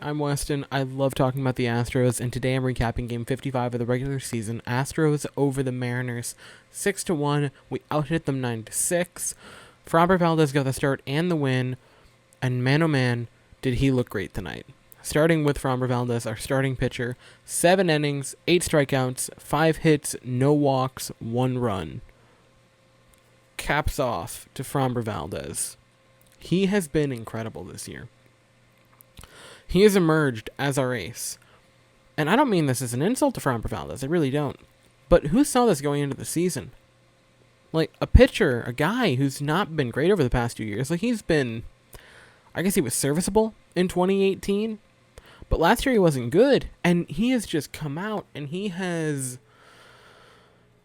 I'm Weston. I love talking about the Astros, and today I'm recapping Game 55 of the regular season. Astros over the Mariners, 6-1. We outhit them 9-6. Framber Valdez got the start and the win, and man oh man, did he look great tonight. Starting with Framber Valdez, our starting pitcher, 7 innings, 8 strikeouts, 5 hits, no walks, 1 run. Caps off to Framber Valdez. He has been incredible this year. He has emerged as our ace. And I don't mean this as an insult to Framber Valdez, I really don't. But who saw this going into the season? Like, a pitcher, a guy who's not been great over the past 2 years. Like, he's been, I guess he was serviceable in 2018. But last year he wasn't good. And he has just come out and he has,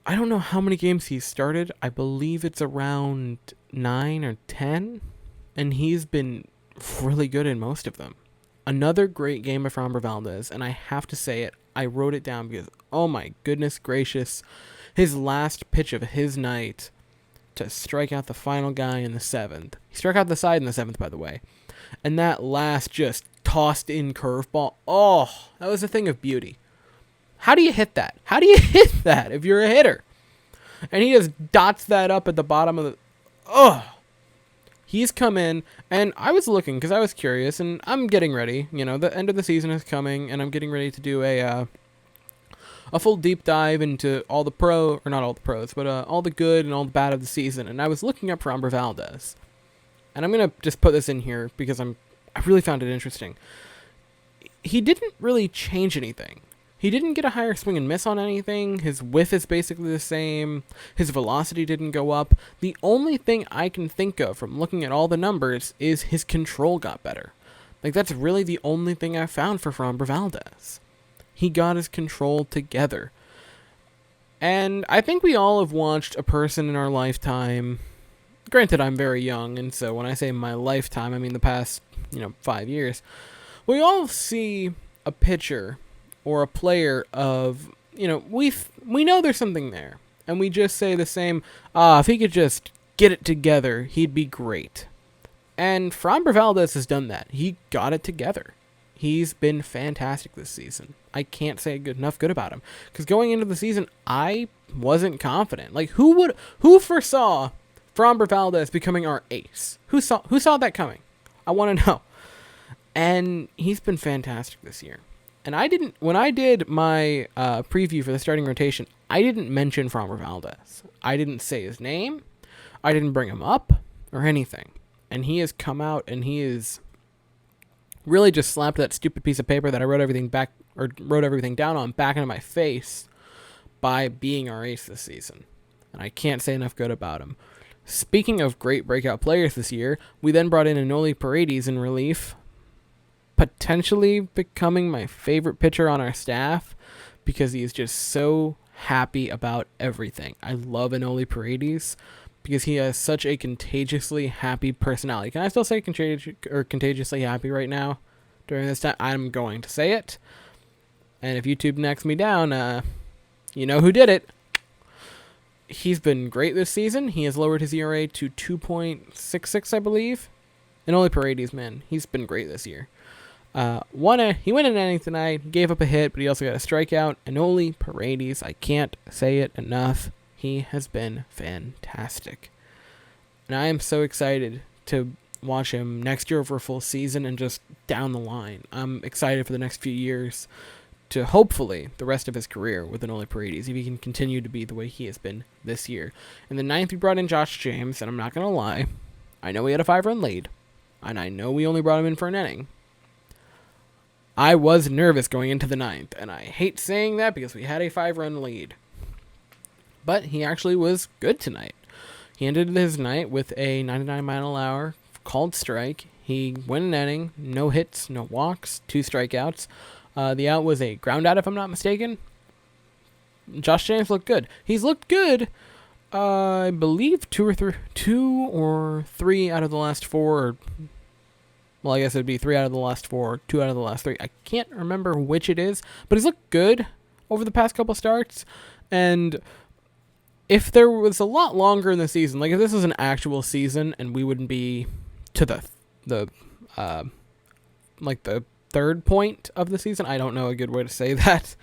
I don't know how many games he's started. I believe it's around 9 or 10. And he's been really good in most of them. Another great game of Framber Valdez, and I have to say it, I wrote it down because, oh my goodness gracious, his last pitch of his night to strike out the final guy in the 7th. He struck out the side in the 7th, by the way. And that last just tossed in curveball, oh, that was a thing of beauty. How do you hit that? How do you hit that if you're a hitter? And he just dots that up at the bottom of the, oh. He's come in, and I was looking because I was curious, and I'm getting ready. You know, the end of the season is coming, and I'm getting ready to do a full deep dive into all the or not all the pros, but all the good and all the bad of the season. And I was looking up Framber Valdez, and I'm gonna just put this in here because I really found it interesting. He didn't really change anything. He didn't get a higher swing and miss on anything. His whiff is basically the same. His velocity didn't go up. The only thing I can think of from looking at all the numbers is his control got better. Like, that's really the only thing I found for Framber Valdez. He got his control together. And I think we all have watched a person in our lifetime. Granted, I'm very young, and so when I say my lifetime, I mean the past, 5 years. We all see a pitcher or a player of, we know there's something there. And we just say the same, if he could just get it together, he'd be great. And Framber Valdez has done that. He got it together. He's been fantastic this season. I can't say enough good about him. Because going into the season, I wasn't confident. Like, who foresaw Framber Valdez becoming our ace? Who saw that coming? I want to know. And he's been fantastic this year. And when I did my preview for the starting rotation, I didn't mention Framber Valdez. I didn't say his name. I didn't bring him up or anything. And he has come out and he is really just slapped that stupid piece of paper that I wrote everything down on back into my face by being our ace this season. And I can't say enough good about him. Speaking of great breakout players this year, we then brought in Anoli Paredes in relief, potentially becoming my favorite pitcher on our staff because he is just so happy about everything. I love Anoli Paredes because he has such a contagiously happy personality. Can I still say contagiously happy right now during this time? I'm going to say it. And if YouTube knocks me down, you know who did it. He's been great this season. He has lowered his ERA to 2.66, I believe. Anoli Paredes, man, he's been great this year. He went an inning tonight, gave up a hit, but he also got a strikeout. Anoli Paredes, I can't say it enough. He has been fantastic. And I am so excited to watch him next year over a full season and just down the line. I'm excited for the next few years to hopefully the rest of his career with Anoli Paredes, if he can continue to be the way he has been this year. In the 9th, we brought in Josh James, and I'm not going to lie. I know we had a 5-run lead, and I know we only brought him in for an inning. I was nervous going into the 9th, and I hate saying that because we had a 5-run lead. But he actually was good tonight. He ended his night with a 99-mile-an-hour called strike. He went an inning, no hits, no walks, 2 strikeouts. The out was a ground out, if I'm not mistaken. Josh James looked good. He's looked good, I believe, 2 or 3 out of the last 4. Well, I guess it would be 3 out of the last 4, 2 out of the last 3. I can't remember which it is, but he's looked good over the past couple starts. And if there was a lot longer in the season, like if this was an actual season and we wouldn't be to the third point of the season. I don't know a good way to say that.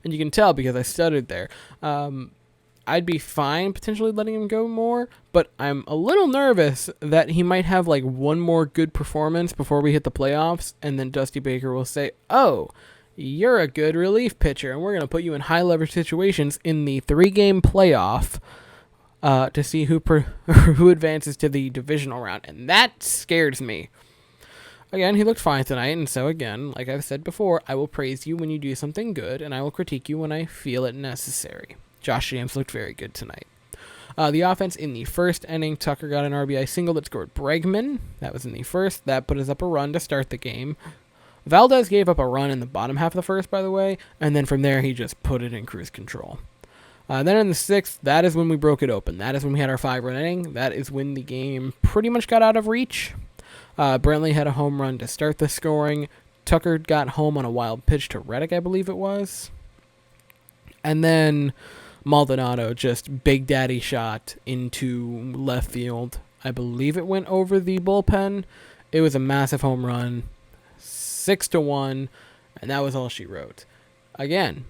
And you can tell because I stuttered there. I'd be fine potentially letting him go more, but I'm a little nervous that he might have like one more good performance before we hit the playoffs, and then Dusty Baker will say, oh, you're a good relief pitcher, and we're going to put you in high-leverage situations in the 3-game playoff to see who advances to the divisional round, and that scares me. Again, he looked fine tonight, and so again, like I've said before, I will praise you when you do something good, and I will critique you when I feel it necessary. Josh James looked very good tonight. The offense in the first inning, Tucker got an RBI single that scored Bregman. That was in the first. That put us up a run to start the game. Valdez gave up a run in the bottom half of the first, by the way, and then from there he just put it in cruise control. Then in the sixth, that is when we broke it open. That is when we had our 5-run inning. That is when the game pretty much got out of reach. Brantley had a home run to start the scoring. Tucker got home on a wild pitch to Reddick, I believe it was. And then Maldonado just Big Daddy shot into left field. I believe it went over the bullpen. It was a massive home run. 6-1, and that was all she wrote. Again,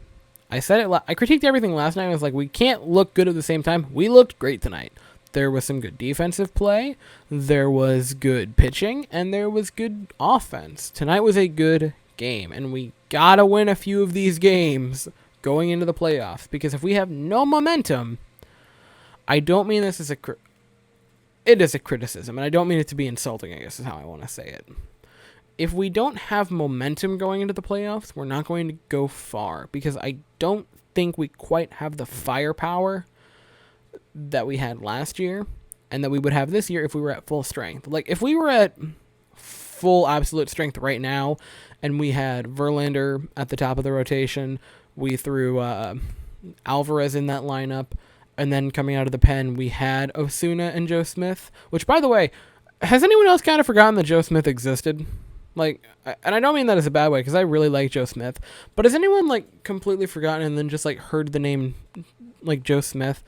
I said it. I critiqued everything last night. I was like, we can't look good at the same time. We looked great tonight. There was some good defensive play. There was good pitching, and there was good offense. Tonight was a good game, and we gotta win a few of these games going into the playoffs, because if we have no momentum, I don't mean this as it is a criticism, and I don't mean it to be insulting, I guess is how I want to say it. If we don't have momentum going into the playoffs, we're not going to go far, because I don't think we quite have the firepower that we had last year and that we would have this year if we were at full strength. Like, if we were at full absolute strength right now and we had Verlander at the top of the rotation, we threw Alvarez in that lineup, and then coming out of the pen, we had Osuna and Joe Smith, which, by the way, has anyone else kind of forgotten that Joe Smith existed? Like, and I don't mean that as a bad way, because I really like Joe Smith, but has anyone, like, completely forgotten and then just, like, heard the name, like, Joe Smith,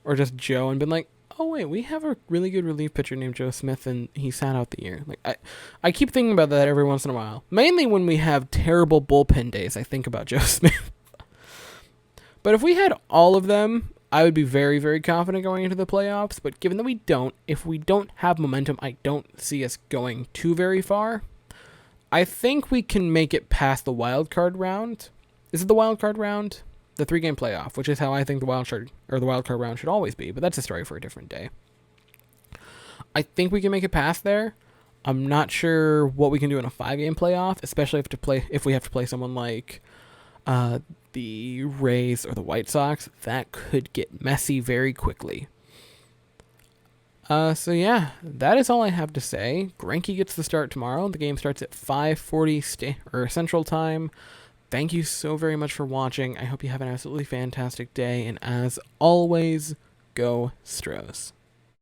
or just Joe, and been like, oh, wait, we have a really good relief pitcher named Joe Smith, and he sat out the year. Like, I keep thinking about that every once in a while. Mainly when we have terrible bullpen days, I think about Joe Smith. But if we had all of them, I would be very, very confident going into the playoffs, but given that we don't, if we don't have momentum, I don't see us going too very far. I think we can make it past the wild card round. Is it the wild card round? The 3-game playoff, which is how I think the wild card round should always be, but that's a story for a different day. I think we can make it past there. I'm not sure what we can do in a 5-game playoff, especially if we have to play someone like the Rays or the White Sox. That could get messy very quickly. So yeah, that is all I have to say. Greinke gets the start tomorrow. The game starts at 5:40 Central Time. Thank you so very much for watching. I hope you have an absolutely fantastic day, and as always, go Stros.